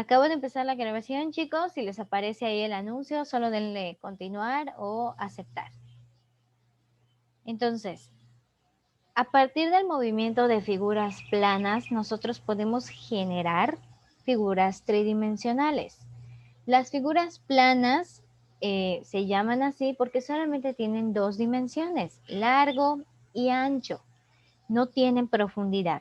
Acabo de empezar la grabación, chicos. Si les aparece ahí el anuncio, solo denle continuar o aceptar. Entonces, a partir del movimiento de figuras planas, nosotros podemos generar figuras tridimensionales. Las figuras planas se llaman así porque solamente tienen dos dimensiones, largo y ancho. No tienen profundidad,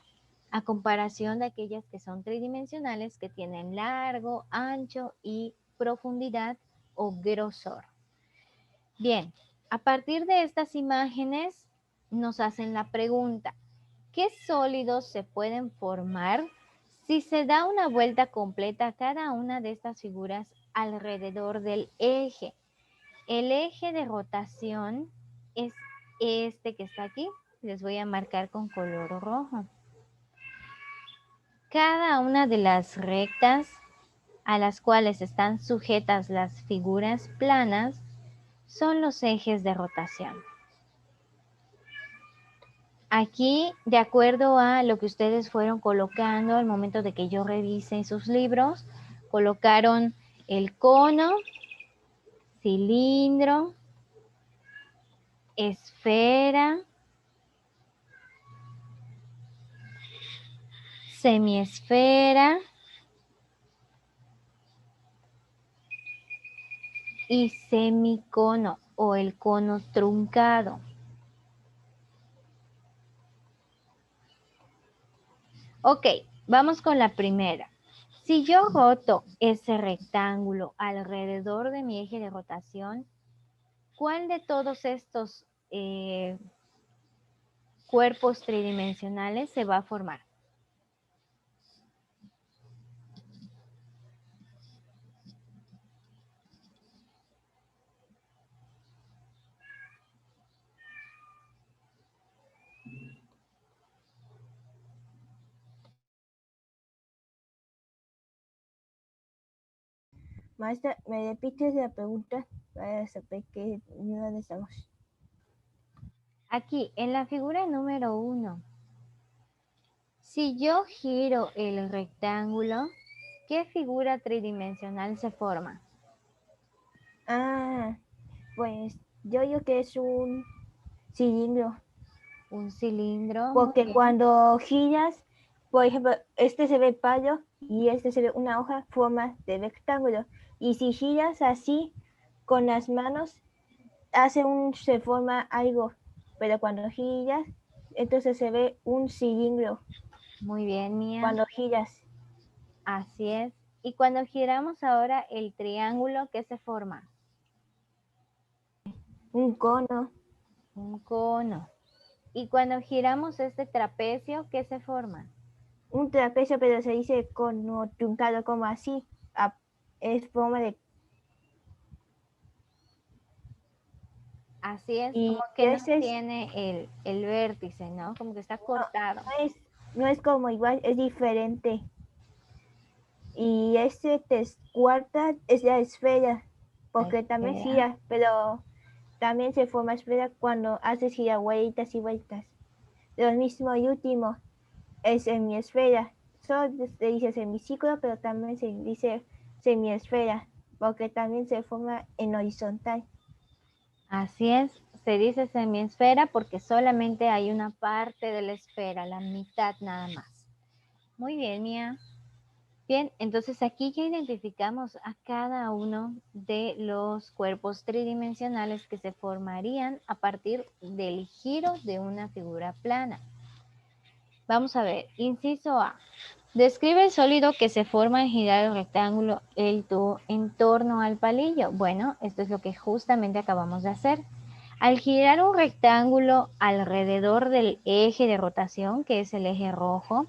a comparación de aquellas que son tridimensionales que tienen largo, ancho y profundidad o grosor. Bien, a partir de estas imágenes nos hacen la pregunta, ¿qué sólidos se pueden formar si se da una vuelta completa a cada una de estas figuras alrededor del eje? El eje de rotación es este que está aquí. Les voy a marcar con color rojo. Cada una de las rectas a las cuales están sujetas las figuras planas son los ejes de rotación. Aquí, de acuerdo a lo que ustedes fueron colocando al momento de que yo revise sus libros, colocaron el cono, cilindro, esfera, semiesfera y semicono o el cono truncado. Ok, vamos con la primera. Si yo roto ese rectángulo alrededor de mi eje de rotación, ¿cuál de todos estos cuerpos tridimensionales se va a formar? Maestra, ¿me repites la pregunta para saber qué nivel estamos? Aquí, en la figura número 1, si yo giro el rectángulo, ¿qué figura tridimensional se forma? Ah, pues yo digo que es un cilindro, Un cilindro, muy porque bien. cuando giras, por ejemplo, este se ve el palo y este se ve una hoja, forma de rectángulo. Y si giras así con las manos, se forma algo, pero cuando giras, entonces se ve un cilindro Muy bien, Mía. cuando giras. Así es. Y cuando giramos ahora el triángulo, ¿qué se forma? Un cono, Un cono. Y cuando giramos este trapecio, ¿qué se forma? un trapecio, pero se dice cono truncado como así. Es forma de... Así es, como Y que no ese es, tiene el vértice, ¿no? Como que está cortado. no es como igual, es diferente. Y este cuarta es la esfera, La porque también esfera. gira, pero también se forma esfera cuando haces girar vueltas y vueltas. Lo mismo y último es semiesfera. Solo se dice semiciclo, pero también se dice semiesfera, porque también se forma en horizontal. Así es, se dice semiesfera porque solamente hay una parte de la esfera, la mitad nada más. Muy bien, Mía. Bien, entonces aquí ya identificamos a cada uno de los cuerpos tridimensionales que se formarían a partir del giro de una figura plana. Vamos a ver, inciso A. Describe el sólido que se forma al girar el rectángulo en torno al palillo. Bueno, esto es lo que justamente acabamos de hacer. Al girar un rectángulo alrededor del eje de rotación, que es el eje rojo,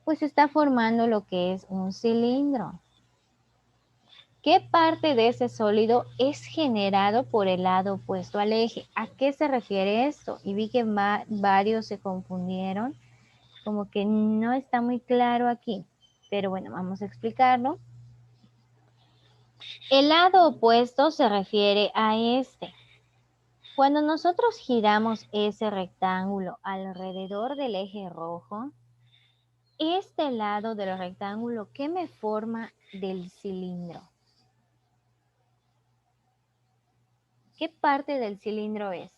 pues está formando lo que es un cilindro. ¿Qué parte de ese sólido es generado por el lado opuesto al eje? ¿A qué se refiere esto? Y vi que varios se confundieron, como que no está muy claro aquí, pero bueno, vamos a explicarlo. El lado opuesto se refiere a este. Cuando nosotros giramos ese rectángulo alrededor del eje rojo, este lado del rectángulo, ¿qué me forma del cilindro? ¿Qué parte del cilindro es?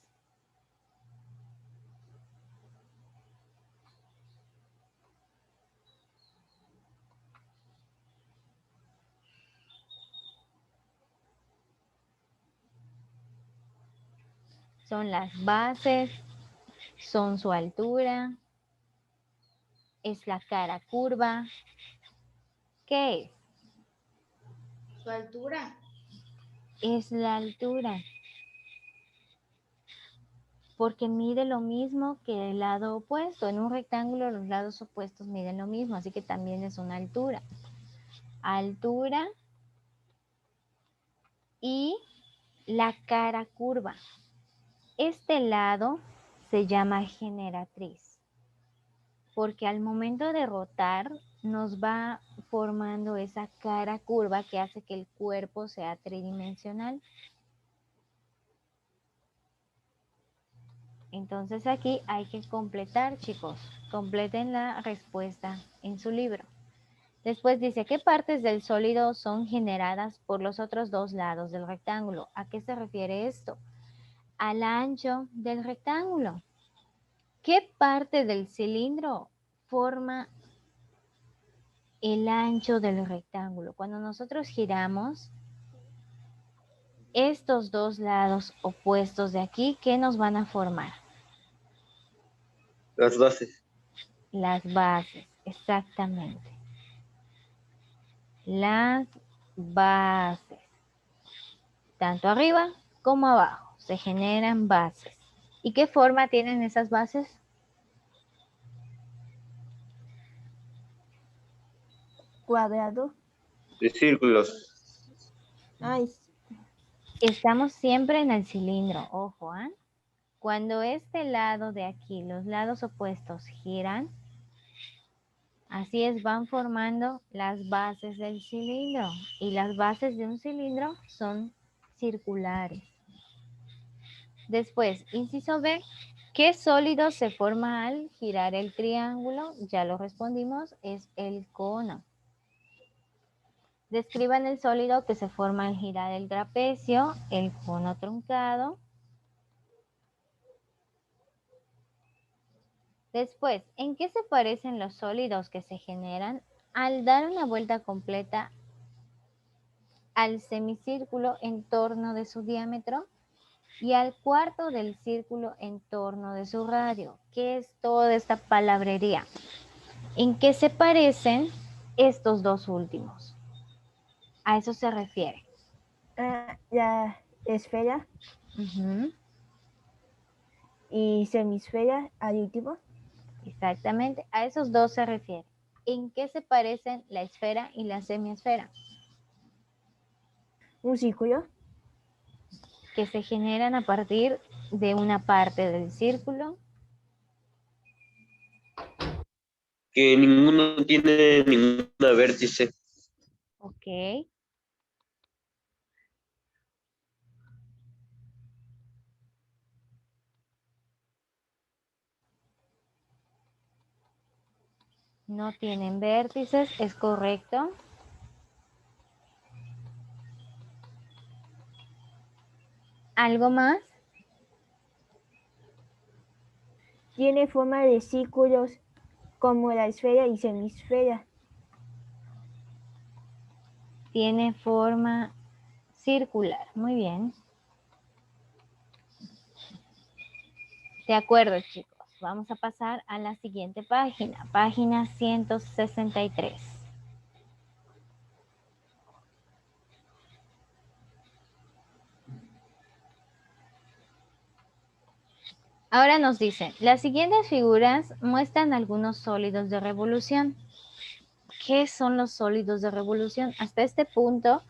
Son las bases, son su altura, es la cara curva. ¿Qué es? Su altura. Es la altura. Porque mide lo mismo que el lado opuesto. En un rectángulo los lados opuestos miden lo mismo, así que también es una altura. Altura y la cara curva. Este lado se llama generatriz, porque al momento de rotar nos va formando esa cara curva que hace que el cuerpo sea tridimensional. Entonces aquí hay que completar, chicos. Completen la respuesta en su libro. Después dice, ¿qué partes del sólido son generadas por los otros dos lados del rectángulo? ¿A qué se refiere esto? Al ancho del rectángulo. ¿Qué parte del cilindro forma el ancho del rectángulo? Cuando nosotros giramos estos dos lados opuestos de aquí, ¿qué nos van a formar? Las bases. Las bases, exactamente. Las bases. Tanto arriba como abajo se generan bases. ¿Y qué forma tienen esas bases? Cuadrado. De círculos. Ay, Estamos siempre en el cilindro, ojo, ¿ah? Cuando este lado de aquí, los lados opuestos giran, así es, van formando las bases del cilindro. Y las bases de un cilindro son circulares. Después, inciso B, ¿qué sólido se forma al girar el triángulo? Ya lo respondimos, es el cono. Describan el sólido que se forma al girar el trapecio, el cono truncado. Después, ¿en qué se parecen los sólidos que se generan al dar una vuelta completa al semicírculo en torno de su diámetro y al cuarto del círculo en torno de su radio? ¿Qué es toda esta palabrería? ¿En qué se parecen estos dos últimos? A eso se refiere. la esfera y semisfera al último. Exactamente, a esos dos se refiere. ¿En qué se parecen la esfera y la semiesfera? Un círculo. Que se generan a partir de una parte del círculo. Que ninguno tiene ninguna vértice. Ok. No tienen vértices, es correcto. ¿Algo más? Tiene forma de círculos como la esfera y semisfera. Tiene forma circular. Muy bien. De acuerdo, chicos. Vamos a pasar a la siguiente página. Página 163. Ahora nos dice, las siguientes figuras muestran algunos sólidos de revolución. ¿Qué son los sólidos de revolución? Hasta este punto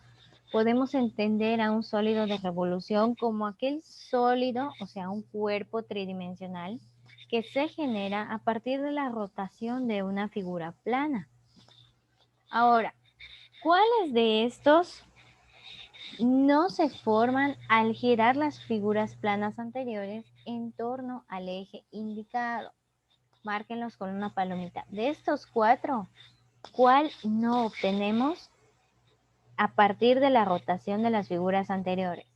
podemos entender a un sólido de revolución como aquel sólido, o sea, un cuerpo tridimensional que se genera a partir de la rotación de una figura plana. Ahora, ¿cuáles de estos no se forman al girar las figuras planas anteriores en torno al eje indicado? Márquenlos con una palomita. De estos 4, ¿cuál no obtenemos a partir de la rotación de las figuras anteriores?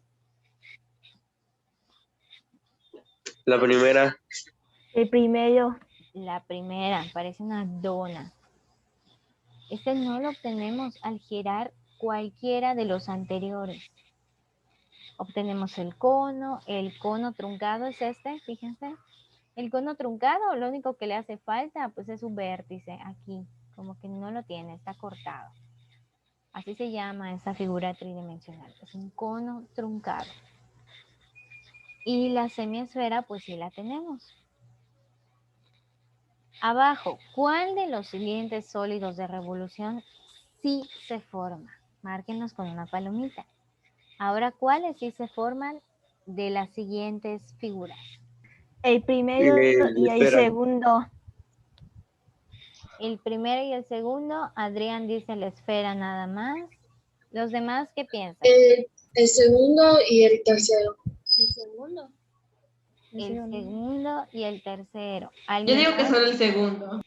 La primera. El primero. La primera, parece una dona. Este no lo obtenemos al girar cualquiera de los anteriores. Obtenemos el cono truncado es este, fíjense. El cono truncado, lo único que le hace falta pues es un vértice aquí, como que no lo tiene, está cortado. Así se llama esa figura tridimensional, es un cono truncado. Y la semiesfera pues sí la tenemos. Abajo, ¿cuál de los siguientes sólidos de revolución sí se forma? Márquenos con una palomita. Ahora, ¿cuáles sí se forman de las siguientes figuras? El primero y el Espera. segundo. El primero y el segundo, Adrián dice la esfera nada más. ¿Los demás qué piensan? El segundo y el tercero. El segundo. El segundo y el tercero. Yo digo que más? solo el segundo.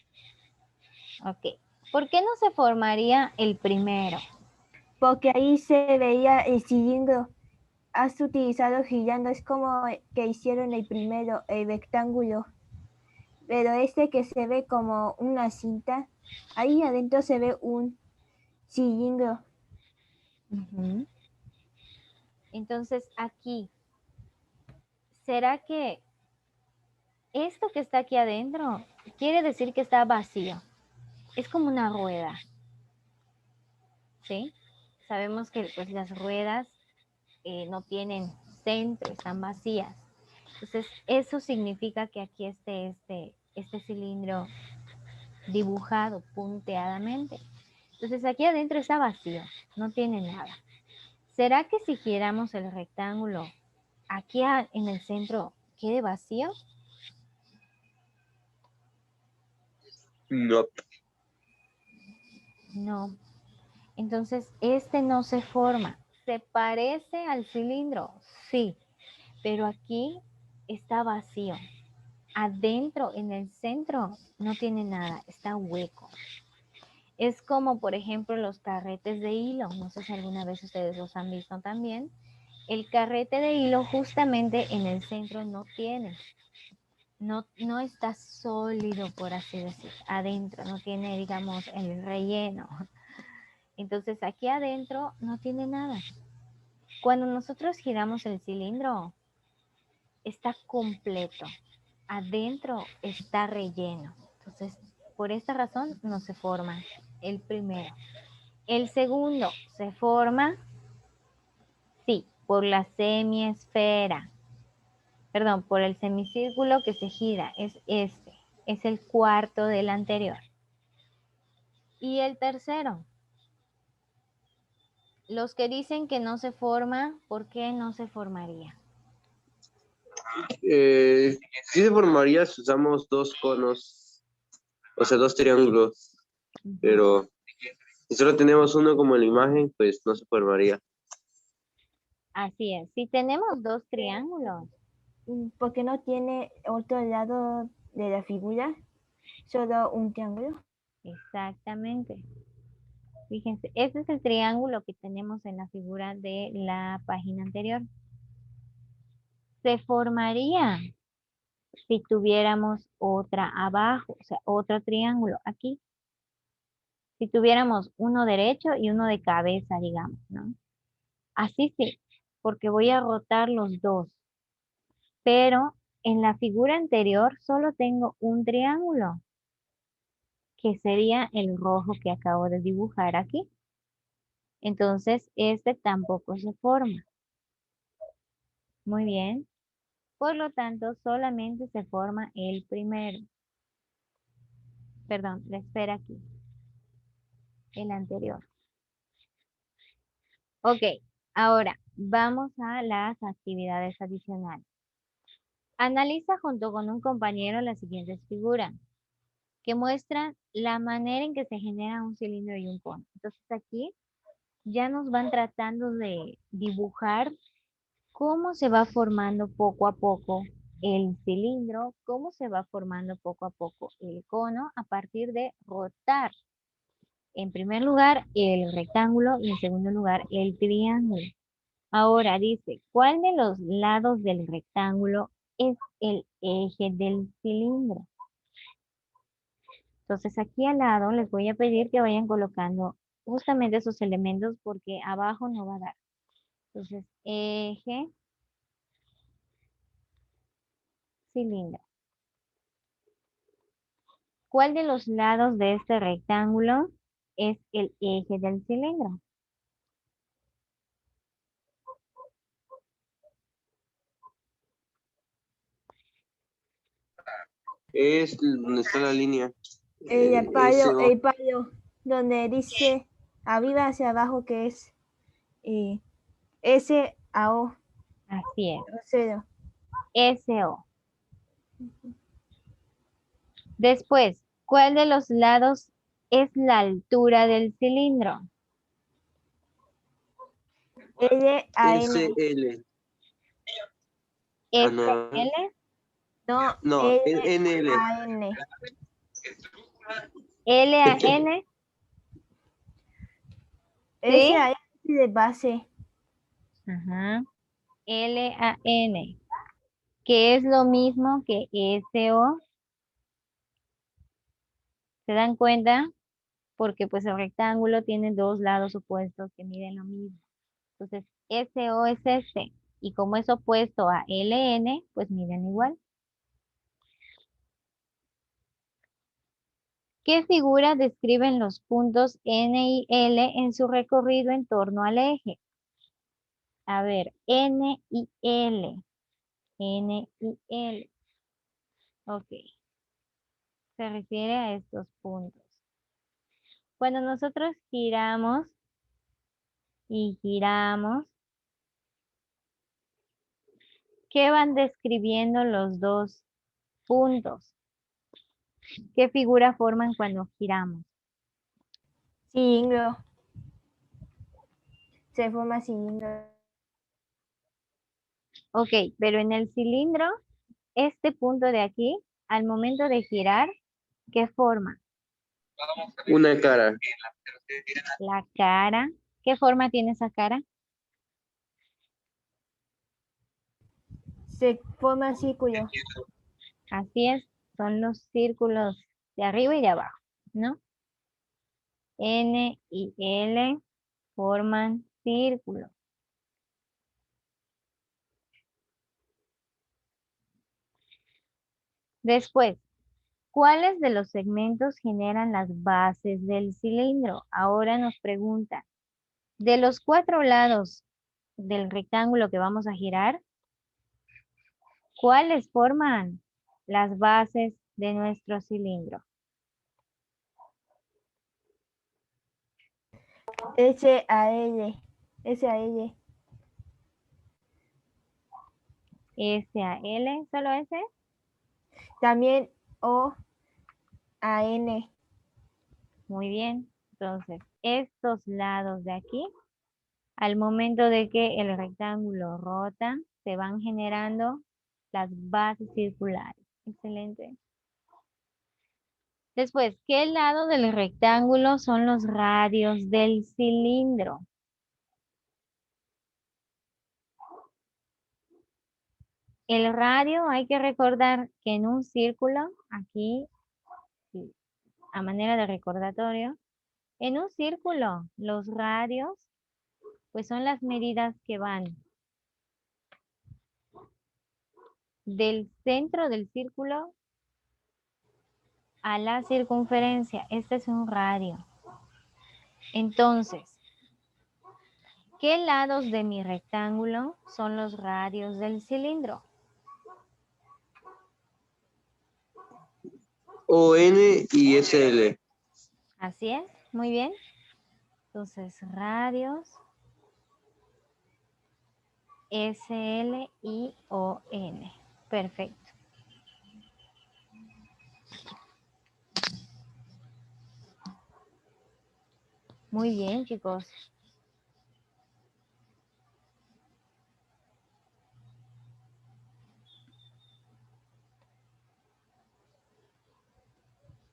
Ok. ¿Por qué no se formaría el primero? Porque ahí se veía el cilindro. Has utilizado girando, es como que hicieron el primero, el rectángulo. Pero este que se ve como una cinta, ahí adentro se ve un cilindro. Uh-huh. Entonces aquí, ¿será que esto que está aquí adentro quiere decir que está vacío? Es como una rueda. ¿Sí? Sabemos que pues, las ruedas no tienen centro, están vacías. Entonces, eso significa que aquí esté este cilindro dibujado punteadamente. Entonces, aquí adentro está vacío, no tiene nada. ¿Será que si giramos el rectángulo, aquí en el centro quede vacío? No. No. Entonces, este no se forma. ¿Se parece al cilindro? Sí, pero aquí está vacío. Adentro, en el centro, no tiene nada, está hueco. Es como, por ejemplo, los carretes de hilo. No sé si alguna vez ustedes los han visto también. El carrete de hilo justamente en el centro no tiene. No está sólido, por así decir. Adentro no tiene, digamos, el relleno. Entonces aquí adentro no tiene nada. Cuando nosotros giramos el cilindro, está completo. Adentro está relleno. Entonces, por esta razón no se forma el primero. El segundo se forma, sí, por la semiesfera. Perdón, por el semicírculo que se gira. Es este. Es el cuarto del anterior. Y el tercero. Los que dicen que no se forma, ¿por qué no se formaría? Sí se formaría si usamos dos conos, o sea, dos triángulos, pero si solo tenemos uno como en la imagen, pues no se formaría. Así es. Si tenemos dos triángulos. Porque no tiene otro lado de la figura, solo un triángulo. Exactamente. Fíjense, este es el triángulo que tenemos en la figura de la página anterior. Se formaría si tuviéramos otra abajo, o sea, otro triángulo aquí. Si tuviéramos uno derecho y uno de cabeza, digamos, ¿no? Así sí, porque voy a rotar los dos. Pero en la figura anterior solo tengo un triángulo, que sería el rojo que acabo de dibujar aquí. Entonces, este tampoco se forma. Muy bien. Por lo tanto, solamente se forma el primero. Perdón, la esfera aquí. El anterior. Ok, ahora vamos a las actividades adicionales. Analiza junto con un compañero las siguientes figuras que muestran la manera en que se genera un cilindro y un cono. Entonces aquí ya nos van tratando de dibujar cómo se va formando poco a poco el cilindro, cómo se va formando poco a poco el cono a partir de rotar. En primer lugar, el rectángulo y en segundo lugar, el triángulo. Ahora dice, ¿cuál de los lados del rectángulo es el eje del cilindro? Entonces aquí al lado les voy a pedir que vayan colocando justamente esos elementos porque abajo no va a dar. Entonces, eje, cilindro. ¿Cuál de los lados de este rectángulo es el eje del cilindro? Es donde está la línea. El SO. palo donde dice arriba hacia abajo que es S a O, Así es, cero. SO. Después, ¿cuál de los lados es la altura del cilindro? L a N. SL. Ah, no. SL, No, No, L NL. a N. L a N, S ¿sí? a N de base. Ajá. L a N, que es lo mismo que SO. ¿Se dan cuenta? Porque pues el rectángulo tiene dos lados opuestos que miden lo mismo. Entonces, SO es este. Y como es opuesto a LN, pues miden igual. ¿Qué figura describen los puntos N y L en su recorrido en torno al eje? A ver, N y L. N y L. Ok. Se refiere a estos puntos. Cuando nosotros giramos y giramos, ¿qué van describiendo los dos puntos? ¿Qué figura forman cuando giramos? Cilindro. Se forma cilindro. Ok, pero en el cilindro, este punto de aquí, al momento de girar, ¿qué forma? Una cara. La cara. ¿Qué forma tiene esa cara? Se forma círculo. Así es, son los círculos de arriba y de abajo, ¿no? N y L forman círculos. Después, ¿cuáles de los segmentos generan las bases del cilindro? Ahora nos pregunta, de los 4 lados del rectángulo que vamos a girar, ¿cuáles forman las bases de nuestro cilindro? S a L. S a L. S a L, ¿solo S? También O a N. Muy bien. Entonces, estos lados de aquí, al momento de que el rectángulo rota, se van generando las bases circulares. Excelente. Después, ¿qué lado del rectángulo son los radios del cilindro? El radio hay que recordar que en un círculo, aquí, sí, a manera de recordatorio, en un círculo, los radios, pues son las medidas que van del centro del círculo a la circunferencia. Este es un radio. Entonces, ¿qué lados de mi rectángulo son los radios del cilindro? ON y SL. Así es, muy bien. Entonces, radios SL y ON. Perfecto. Muy bien, chicos.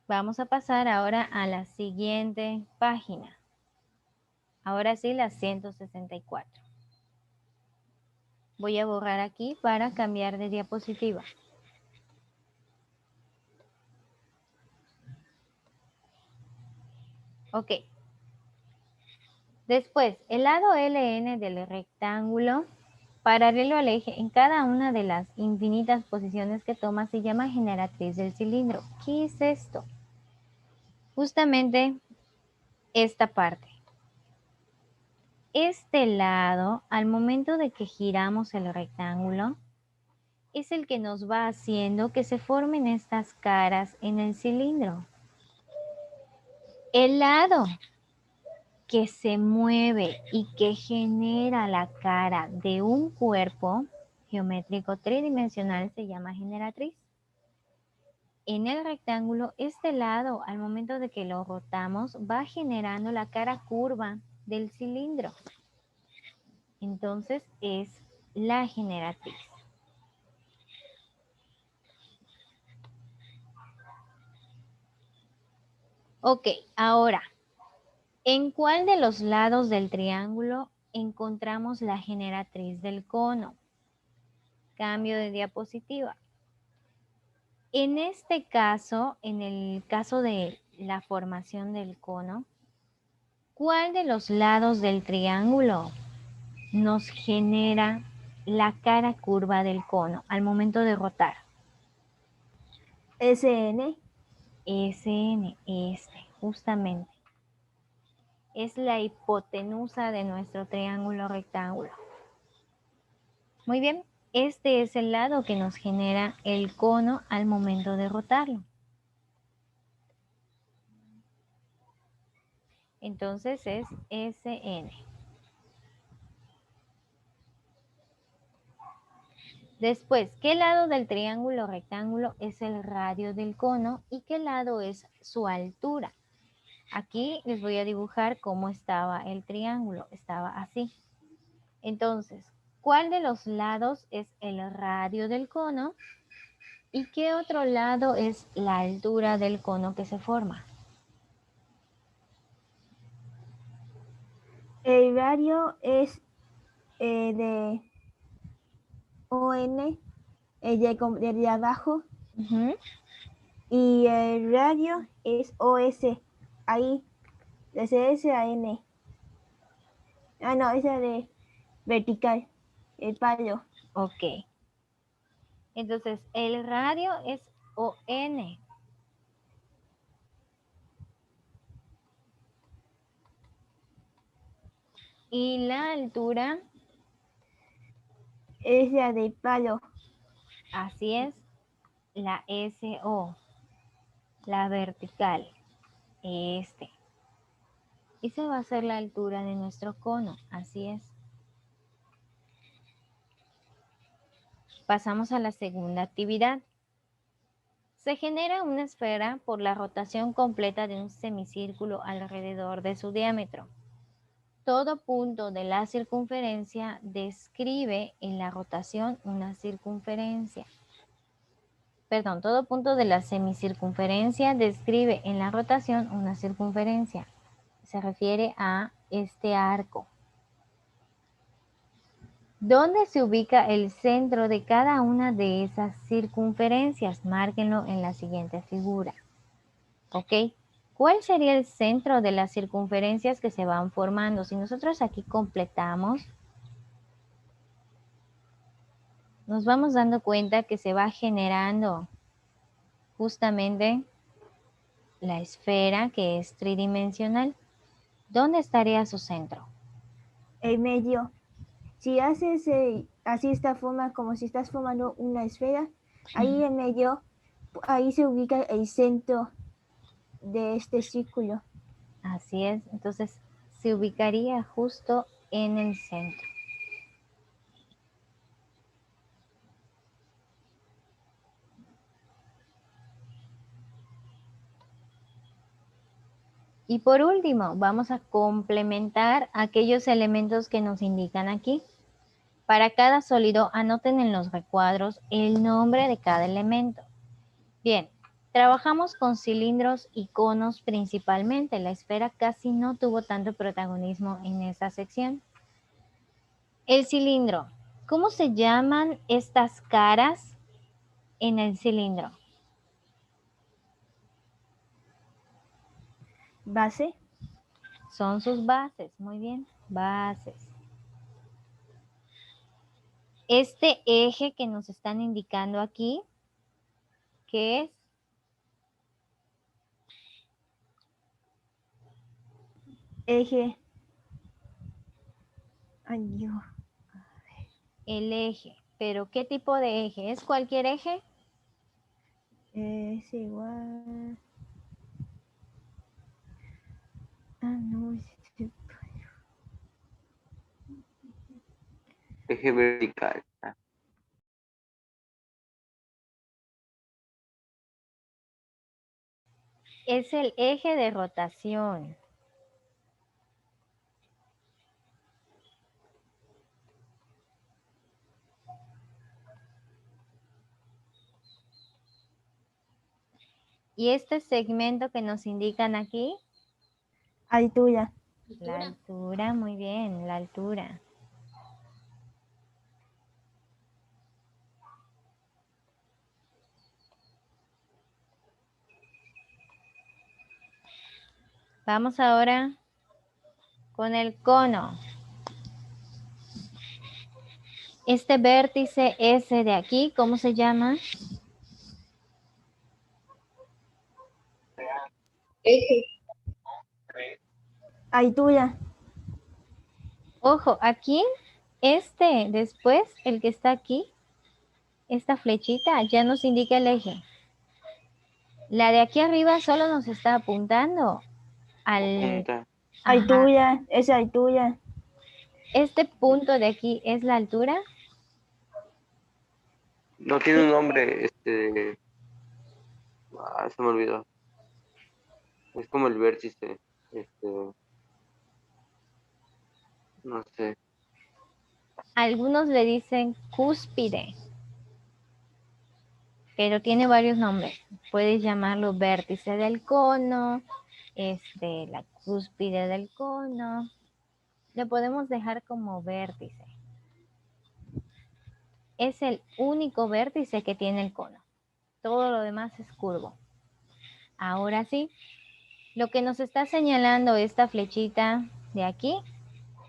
Vamos a pasar ahora a la siguiente página. Ahora sí, la 164. Voy a borrar aquí para cambiar de diapositiva. Ok. Después, el lado LN del rectángulo paralelo al eje en cada una de las infinitas posiciones que toma se llama generatriz del cilindro. ¿Qué es esto? Justamente esta parte. Este lado, al momento de que giramos el rectángulo, es el que nos va haciendo que se formen estas caras en el cilindro. El lado que se mueve y que genera la cara de un cuerpo geométrico tridimensional se llama generatriz. En el rectángulo, este lado, al momento de que lo rotamos, va generando la cara curva del cilindro. Entonces es la generatriz. Ok, ahora, ¿en cuál de los lados del triángulo encontramos la generatriz del cono? Cambio de diapositiva. En este caso, en el caso de la formación del cono, ¿cuál de los lados del triángulo nos genera la cara curva del cono al momento de rotar? SN. SN, justamente. Es la hipotenusa de nuestro triángulo rectángulo. Muy bien, este es el lado que nos genera el cono al momento de rotarlo. Entonces es SN. Después, ¿qué lado del triángulo rectángulo es el radio del cono y qué lado es su altura? Aquí les voy a dibujar cómo estaba el triángulo. Estaba así. Entonces, ¿cuál de los lados es el radio del cono? ¿Y qué otro lado es la altura del cono que se forma? El radio es de ON, el de abajo, y el radio es OS, ahí, de CS a N. Ah, no, esa de vertical, el palo. Ok. Entonces, el radio es ON. Y la altura, Es la del palo. así es, la SO, la vertical, Esa va a ser la altura de nuestro cono, así es. Pasamos a la segunda actividad. Se genera una esfera por la rotación completa de un semicírculo alrededor de su diámetro. Todo punto de la circunferencia describe en la rotación una circunferencia. Perdón, todo punto de la semicircunferencia describe en la rotación una circunferencia. Se refiere a este arco. ¿Dónde se ubica el centro de cada una de esas circunferencias? Márquenlo en la siguiente figura. ¿Ok? ¿Cuál sería el centro de las circunferencias que se van formando? Si nosotros aquí completamos, nos vamos dando cuenta que se va generando justamente la esfera que es tridimensional. ¿Dónde estaría su centro? El medio. Si haces así esta forma, como si estás formando una esfera, ahí en medio, ahí se ubica el centro de este círculo. Así es, entonces se ubicaría justo en el centro. Y por último, vamos a complementar aquellos elementos que nos indican aquí. Para cada sólido, anoten en los recuadros el nombre de cada elemento. Bien, Trabajamos con cilindros y conos principalmente. La esfera casi no tuvo tanto protagonismo en esa sección. El cilindro. ¿Cómo se llaman estas caras en el cilindro? Base. Son sus bases. Muy bien, bases. Este eje que nos están indicando aquí, ¿qué es? Eje. Ay, Dios. El eje. ¿Pero qué tipo de eje? ¿Es cualquier eje? Es igual. Ah, no. Eje vertical. Es el eje de rotación. Y este segmento que nos indican aquí, Altura. la altura, muy bien, la altura. Vamos ahora con el cono. Este vértice S de aquí, ¿cómo se llama? Eje. Altura. Ojo, aquí, después, el que está aquí, esta flechita ya nos indica el eje. La de aquí arriba solo nos está apuntando al... Punta. Ajá. Altura. Es altura. Este punto de aquí es la altura. No tiene un nombre, se me olvidó. Es como el vértice, no sé. Algunos le dicen cúspide, pero tiene varios nombres. Puedes llamarlo vértice del cono, la cúspide del cono. Lo podemos dejar como vértice. Es el único vértice que tiene el cono. Todo lo demás es curvo. Ahora sí, lo que nos está señalando esta flechita de aquí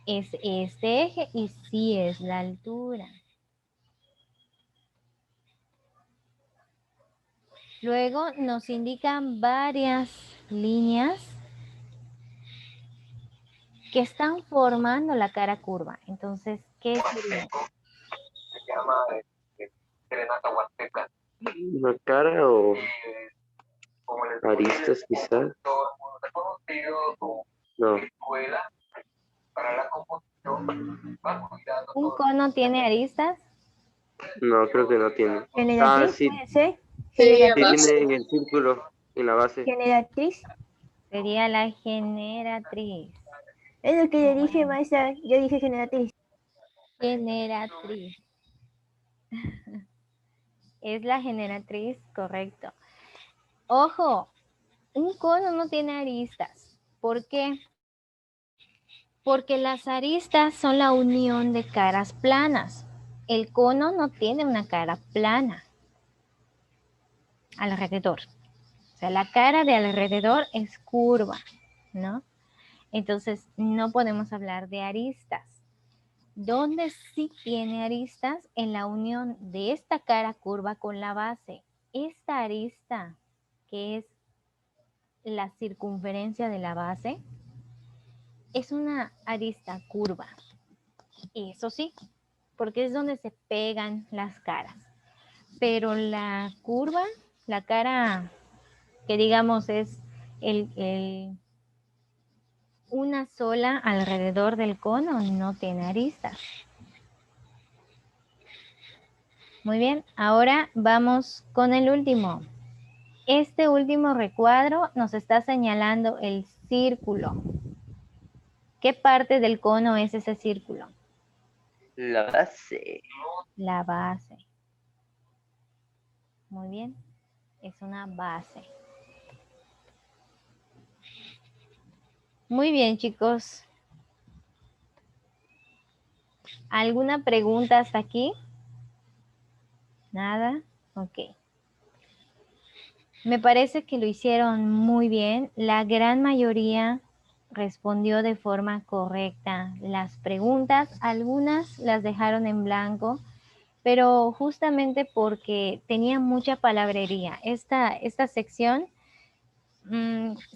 es este eje y sí es la altura. Luego nos indican varias líneas que están formando la cara curva. Entonces, ¿qué sería? ¿Una cara o aristas quizás? No, ¿Un cono tiene aristas? no, creo que no tiene. Generatriz. Sí, Puede ser. Sería sí base. tiene en el círculo, en la base. Generatriz. Sería la generatriz. Es lo que le dije, maestra. Yo dije generatriz. Generatriz. Es la generatriz, correcto. Ojo, un cono no tiene aristas. ¿Por qué? Porque las aristas son la unión de caras planas. El cono no tiene una cara plana alrededor. O sea, la cara de alrededor es curva, ¿no? Entonces, no podemos hablar de aristas. ¿Dónde sí tiene aristas? En la unión de esta cara curva con la base. Esta arista, que es la circunferencia de la base, es una arista curva. Eso sí, porque es donde se pegan las caras. Pero la curva, la cara que digamos es una sola alrededor del cono, no tiene aristas. Muy bien, ahora vamos con el último. Este último recuadro nos está señalando el círculo. ¿Qué parte del cono es ese círculo? La base. La base. Muy bien. es una base. Muy bien, chicos. ¿Alguna pregunta hasta aquí? ¿Nada? Ok. Me parece que lo hicieron muy bien. La gran mayoría respondió de forma correcta las preguntas. Algunas las dejaron en blanco, pero justamente porque tenía mucha palabrería. Esta sección,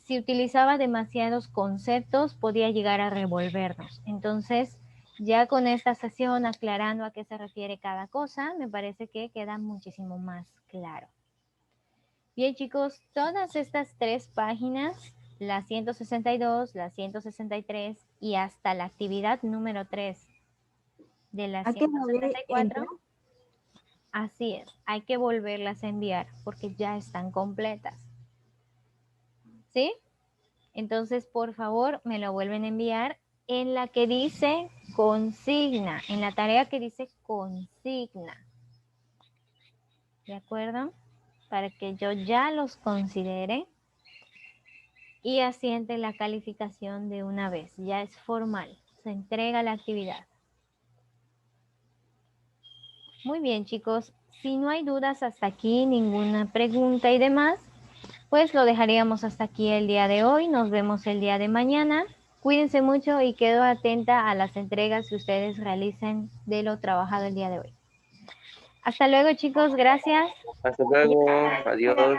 si utilizaba demasiados conceptos, podía llegar a revolvernos. Entonces, ya con esta sesión aclarando a qué se refiere cada cosa, me parece que queda muchísimo más claro. Bien, chicos, todas estas 3 páginas, la 162, la 163 y hasta la actividad número 3 de la ¿A qué volver a 164, entrar? así es, hay que volverlas a enviar porque ya están completas. ¿Sí? Entonces, por favor, me lo vuelven a enviar en la que dice consigna, en la tarea que dice consigna. ¿De acuerdo? Para que yo ya los considere y asiente la calificación de una vez. Ya es formal, se entrega la actividad. Muy bien, chicos. Si no hay dudas hasta aquí, ninguna pregunta y demás, pues lo dejaríamos hasta aquí el día de hoy. Nos vemos el día de mañana. Cuídense mucho y quedo atenta a las entregas que ustedes realicen de lo trabajado el día de hoy. Hasta luego, chicos. Gracias. Hasta luego. Adiós.